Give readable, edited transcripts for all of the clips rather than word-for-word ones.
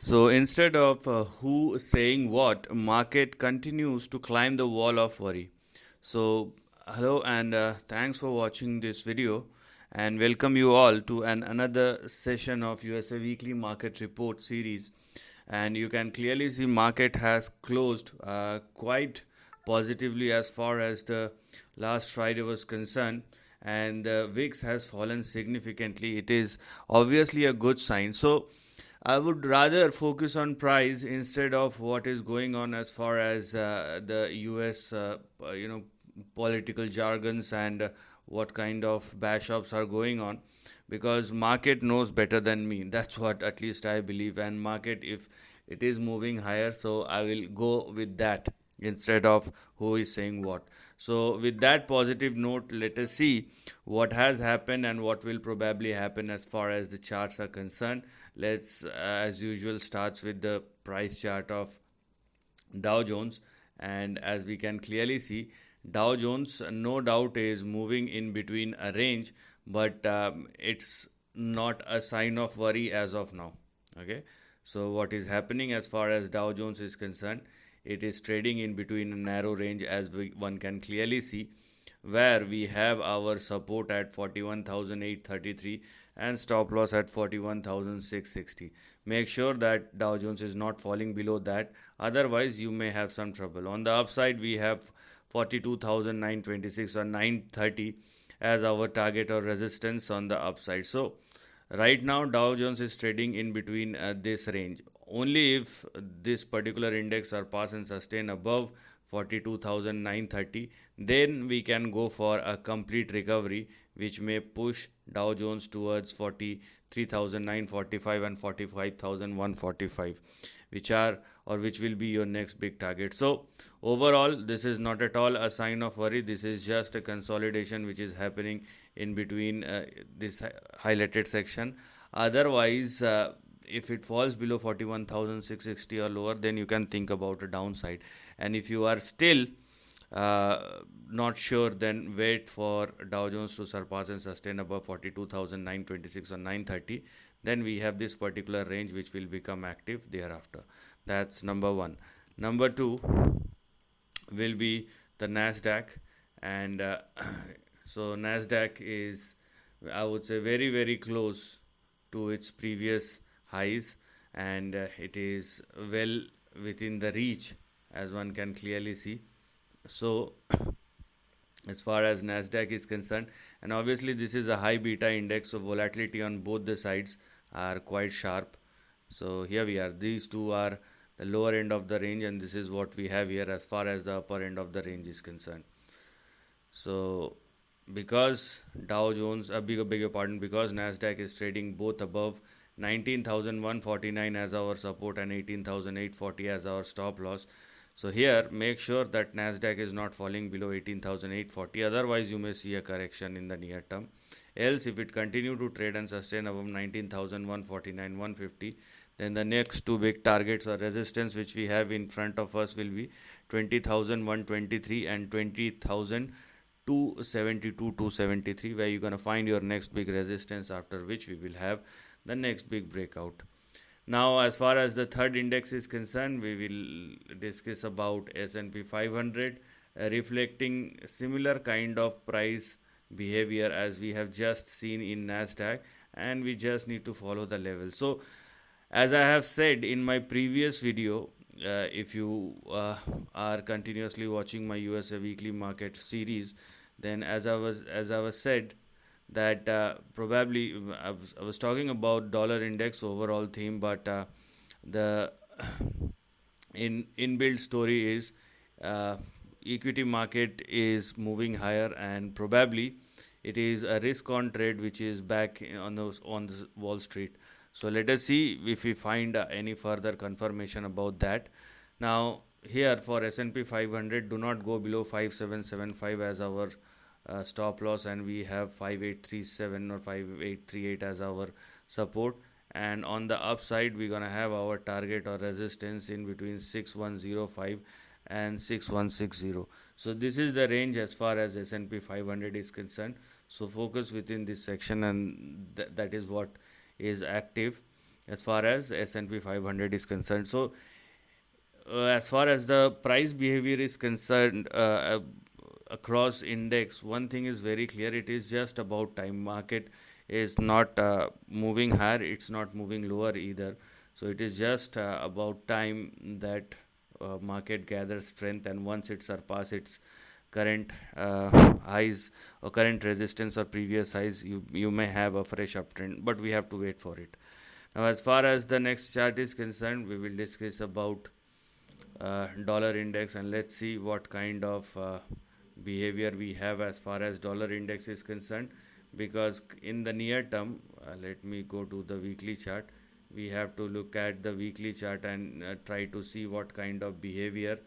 So instead of who saying what, market continues to climb the wall of worry. So hello and thanks for watching this video and welcome you all to another session of USA Weekly Market Report series. And you can clearly see market has closed quite positively as far as the last Friday was concerned, and the VIX has fallen significantly. It is obviously a good sign. So I would rather focus on price instead of what is going on as far as the US, political jargons and what kind of bash ups are going on, because market knows better than me. That's what at least I believe. And market, if it is moving higher, so I will go with that instead of who is saying what. So with that positive note, let us see what has happened and what will probably happen as far as the charts are concerned. Let's as usual starts with the price chart of Dow Jones. And as we can clearly see, Dow Jones no doubt is moving in between a range, but it's not a sign of worry as of now. Okay, so what is happening as far as Dow Jones is concerned, it is trading in between a narrow range, as one can clearly see, where we have our support at 41,833 and stop loss at 41,660. Make sure that Dow Jones is not falling below that, otherwise you may have some trouble. On the upside, we have 42,926 or 930 as our target or resistance on the upside. So right now Dow Jones is trading in between this range. Only if this particular index surpass and sustain above 42,930, then we can go for a complete recovery, which may push Dow Jones towards 43,945 and 45,145, which are or which will be your next big target. So overall, this is not at all a sign of worry. This is just a consolidation which is happening in between this highlighted section. Otherwise, if it falls below 41,660 or lower, then you can think about a downside. And if you are still uh, not sure, then wait for Dow Jones to surpass and sustain above 42,926 or 930. Then we have this particular range which will become active thereafter. That's number one. Number two will be the Nasdaq, and so Nasdaq is, I would say, very very close to its previous highs, and it is well within the reach, as one can clearly see. So as far as Nasdaq is concerned, and obviously this is a high beta index, so volatility on both the sides are quite sharp. So here we are, these two are the lower end of the range, and this is what we have here as far as the upper end of the range is concerned. So because Dow Jones, bigger pardon, because Nasdaq is trading both above 19,149 as our support and 18,840 as our stop loss. So here, make sure that Nasdaq is not falling below 18,840. Otherwise, you may see a correction in the near term. Else, if it continue to trade and sustain above 19,149, 150, then the next two big targets or resistance which we have in front of us will be 20,123 and 20,272, 273, where you're gonna find your next big resistance, after which we will have the next big breakout. Now, as far as the third index is concerned, we will discuss about S&P 500, reflecting similar kind of price behavior as we have just seen in Nasdaq, and we just need to follow the level. So as I have said in my previous video, if you are continuously watching my USA Weekly Market series, then as I was said that probably I was talking about dollar index overall theme, but the in inbuilt story is uh, equity market is moving higher, and probably it is a risk on trade which is back on the Wall Street. So let us see if we find any further confirmation about that. Now here for S&P 500, do not go below 5775 as our stop loss, and we have 5837 or 5838 as our support. And on the upside, we're gonna have our target or resistance in between 6105 and 6160. So this is the range as far as S&P 500 is concerned. So focus within this section, and that is what is active. as far as S&P 500 is concerned. So as far as the price behavior is concerned, across index, one thing is very clear: it is just about time. Market is not moving higher, it's not moving lower either. So it is just about time that market gathers strength, and once it surpasses its current highs or current resistance or previous highs, you may have a fresh uptrend, but we have to wait for it. Now, as far as the next chart is concerned, we will discuss about dollar index, and let's see what kind of behavior we have as far as dollar index is concerned. Because in the near term, let me go to the weekly chart. We have to look at the weekly chart and try to see what kind of behavior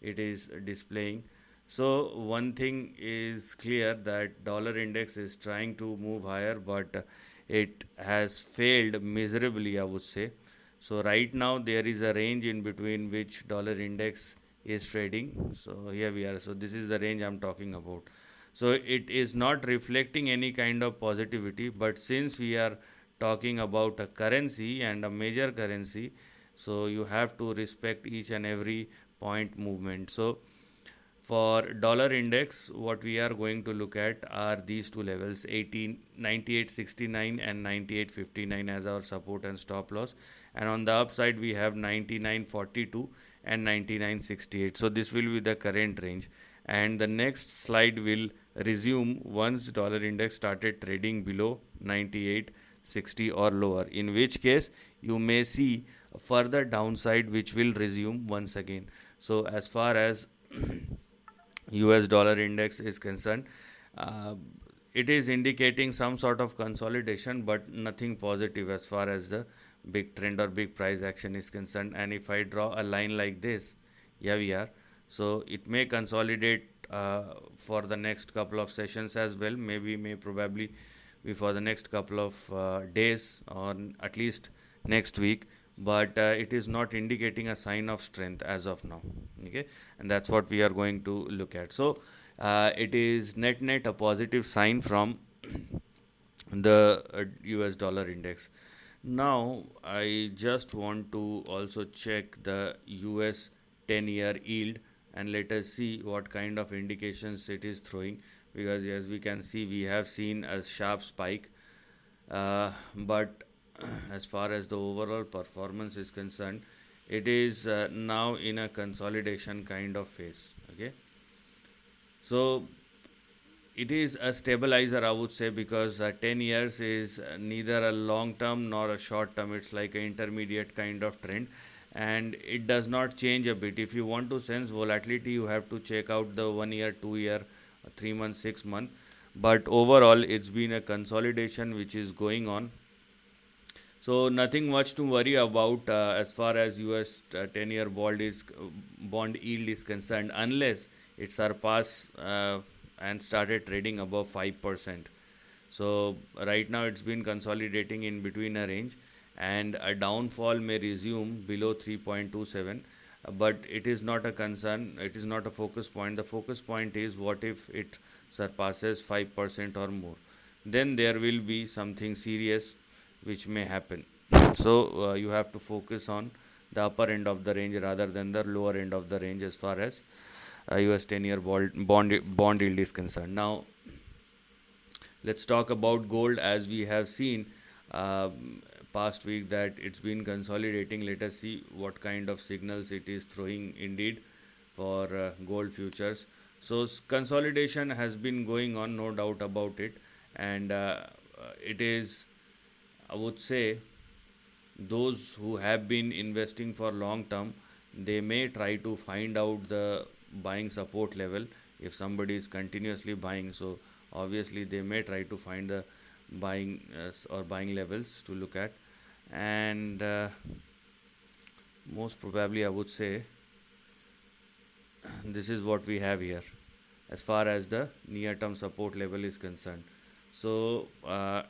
it is displaying. So one thing is clear, that dollar index is trying to move higher, but it has failed miserably, I would say. So right now there is a range in between which dollar index is trading. So here we are. So this is the range I'm talking about. So it is not reflecting any kind of positivity, but since we are talking about a currency and a major currency, so you have to respect each and every point movement. So for dollar index, what we are going to look at are these two levels: 98.69 and 98.59 as our support and stop loss. And on the upside, we have 99.42 and 99.68. So this will be the current range. And the next slide will resume once dollar index started trading below 98.60 or lower, in which case you may see a further downside which will resume once again. So as far as US dollar index is concerned, uh, it is indicating some sort of consolidation, but nothing positive as far as the big trend or big price action is concerned. And if I draw a line like this, here we are. So it may consolidate for the next couple of sessions as well. Maybe may probably be for the next couple of days, or at least next week, but it is not indicating a sign of strength as of now. Okay, and that's what we are going to look at. So it is net a positive sign from the US dollar index. Now I just want to also check the US 10-year yield, and let us see what kind of indications it is throwing. Because as we can see, we have seen a sharp spike, but as far as the overall performance is concerned, it is now in a consolidation kind of phase. Okay, so it is a stabilizer, I would say, because 10 years is neither a long term nor a short term. It's like an intermediate kind of trend, and it does not change a bit. If you want to sense volatility, you have to check out the 1 year, 2 year, 3 month, 6 month. But overall, it's been a consolidation which is going on. So nothing much to worry about as far as US 10-year bond yield is concerned, unless it surpass and started trading above 5%. So right now it's been consolidating in between a range, and a downfall may resume below 3.27. But it is not a concern, it is not a focus point. The focus point is, what if it surpasses 5% or more? Then there will be something serious which may happen. So you have to focus on the upper end of the range rather than the lower end of the range as far as US 10-year bond yield is concerned. Now let's talk about gold. As we have seen past week that it's been consolidating, let us see what kind of signals it is throwing indeed for gold futures. So consolidation has been going on, no doubt about it. And it is, I would say, those who have been investing for long term, they may try to find out the buying support level. If somebody is continuously buying, so obviously they may try to find the buying or buying levels to look at. And most probably, I would say, this is what we have here as far as the near term support level is concerned. So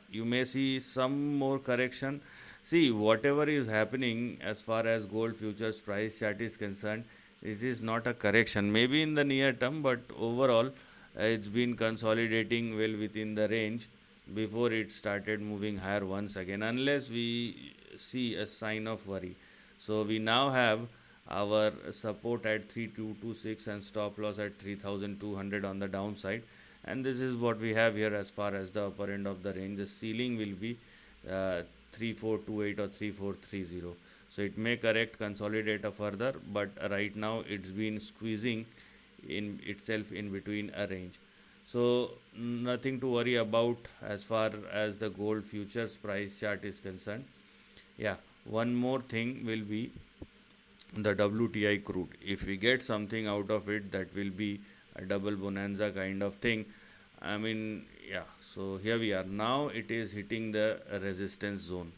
you may see some more correction. See, whatever is happening as far as gold futures price chart is concerned, this is not a correction, maybe in the near term, but overall it's been consolidating well within the range before it started moving higher once again. Unless we see a sign of worry. So we now have our support at 3226 and stop loss at 3200 on the downside, and this is what we have here as far as the upper end of the range. The ceiling will be 3428 or 3430. So it may correct, consolidate a further, but right now it's been squeezing in itself in between a range. So nothing to worry about as far as the gold futures price chart is concerned. Yeah, one more thing will be the WTI crude. If we get something out of it, that will be a double bonanza kind of thing. I mean, yeah, so here we are. Now it is hitting the resistance zone.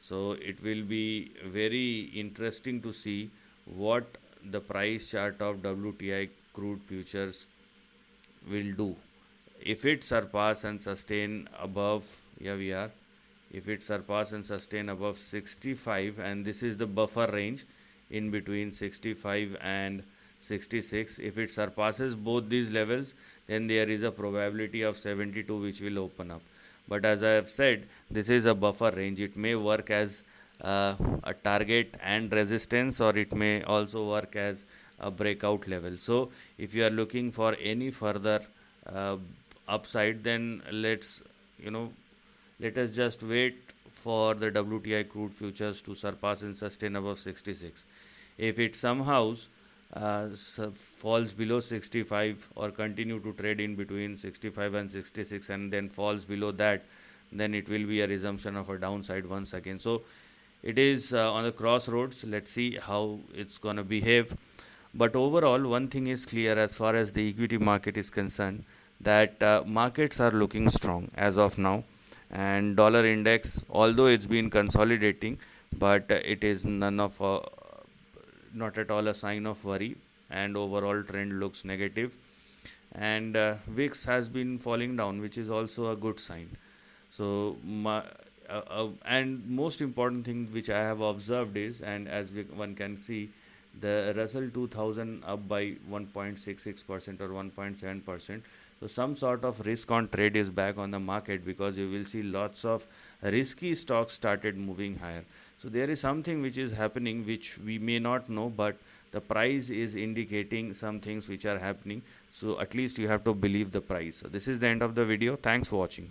So it will be very interesting to see what the price chart of WTI crude futures will do. If it surpass and sustain above, here we are, if it surpass and sustain above 65, and this is the buffer range in between 65 and 66, if it surpasses both these levels, then there is a probability of 72 which will open up. But as I have said, this is a buffer range. It may work as a target and resistance, or it may also work as a breakout level. So if you are looking for any further uh, upside, then let us just wait for the WTI crude futures to surpass and sustain above 66. If it somehow falls below 65 or continue to trade in between 65 and 66 and then falls below that, then it will be a resumption of a downside once again. So it is on the crossroads. Let's see how it's gonna behave. But overall, one thing is clear as far as the equity market is concerned, that markets are looking strong as of now, and dollar index, although it's been consolidating, but it is not at all a sign of worry, and overall trend looks negative. And VIX has been falling down, which is also a good sign. So and most important thing which I have observed is, and as one can see, the Russell 2000 up by 1.66% or 1.7%. So some sort of risk on trade is back on the market, because you will see lots of risky stocks started moving higher. So there is something which is happening which we may not know, but the price is indicating some things which are happening. So at least you have to believe the price. So this is the end of the video. Thanks for watching.